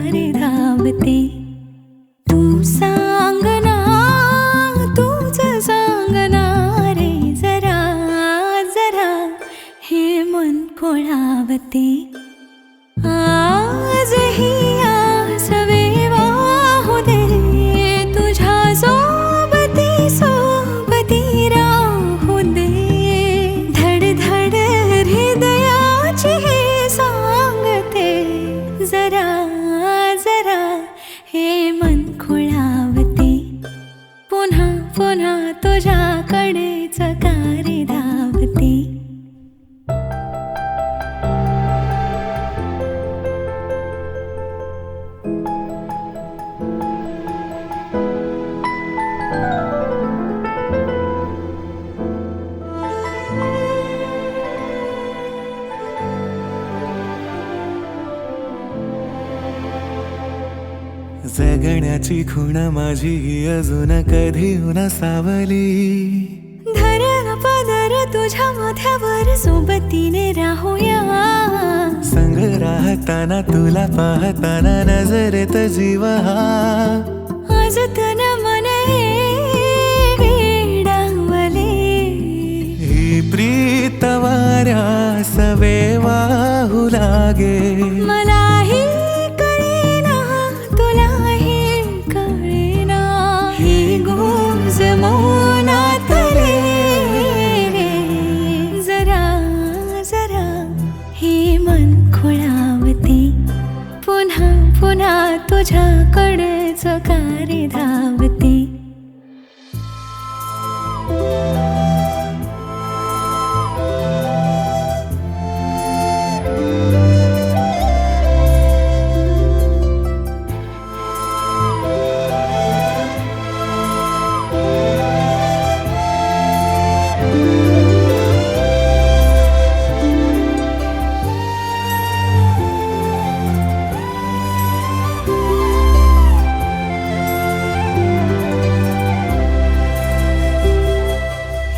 चकारे धावते. तू सांगना, तूच सांगना रे, जरा जरा हे मन खोळावते. आजही आस वाहू दे, तुझ्या सोबती सोबती राहू दे. धडधड हृदयाची हे सांगते, जरा जरा हे मन खोळावते. पुन्हा पुन्हा तुझ्याकडे चकारे धावते. जगण्याची खुण माझी अजून कधी न सावली. धरण पदर तुझ्या माथ्यावर सोबतीने राहूया. संग राहताना तुला पाहताना नजरेत जीव हा. आज तन मन हे वेडावले, ही प्रीत वाऱ्यास वाहू लागे. मलाही कळेना तुलाही कळेना, हे गोज मौनात रे. जरा जरा हे मन खोळावते. पुन्हा पुन्हा तुझ्याकडे चकारे धावते.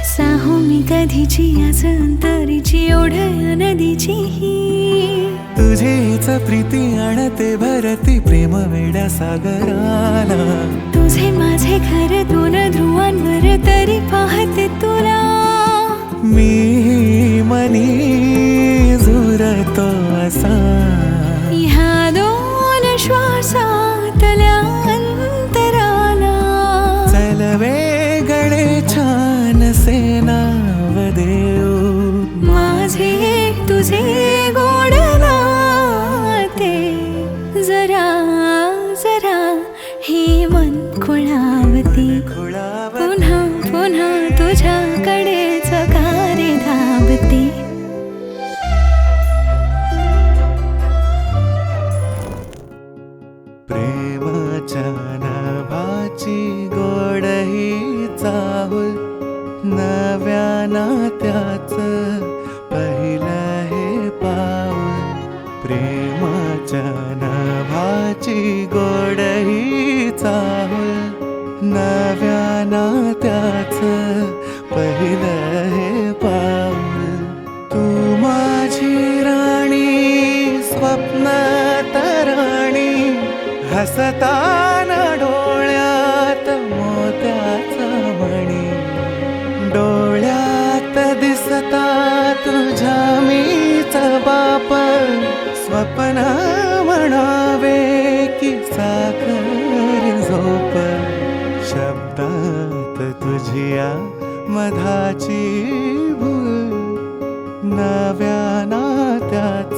साहू मी कधीची आज अंतरीची ओढ नदीची ही. तुझीच प्रीती आणते भरती प्रेम वेड्या सागराला. तुझे माझे घर दोन ध्रुवांवर तरी पाहते तुला. मी मनी झुरतो असा, ह्या दोन श्वासातल्या अंतराला. चल वेगळे छान से नाव देऊ, माझे तुझे गोड नाते. जरा जरा हे मन खोळावते. पुन्हा पुन्हा तुझ्याकडे चकारे धावते. प्रेमाच्या नभाची गोड ही चाहूल. नव्या नात्याच पहिलं हे पाऊल. प्रेमाच्या नभाची गोड ही चाहूल. नव्या नात्याच पहिलं हे पाऊल. तू माझी राणी स्वप्नात राणी, हसताना डोळ्यात मोत्याचा मणी. डोळ्यात दिसता तुझ्या मीच बाप, स्वप्न म्हणावे की साखर झोप. शब्दात तुझिया मधाची भूल. नव्या नात्याच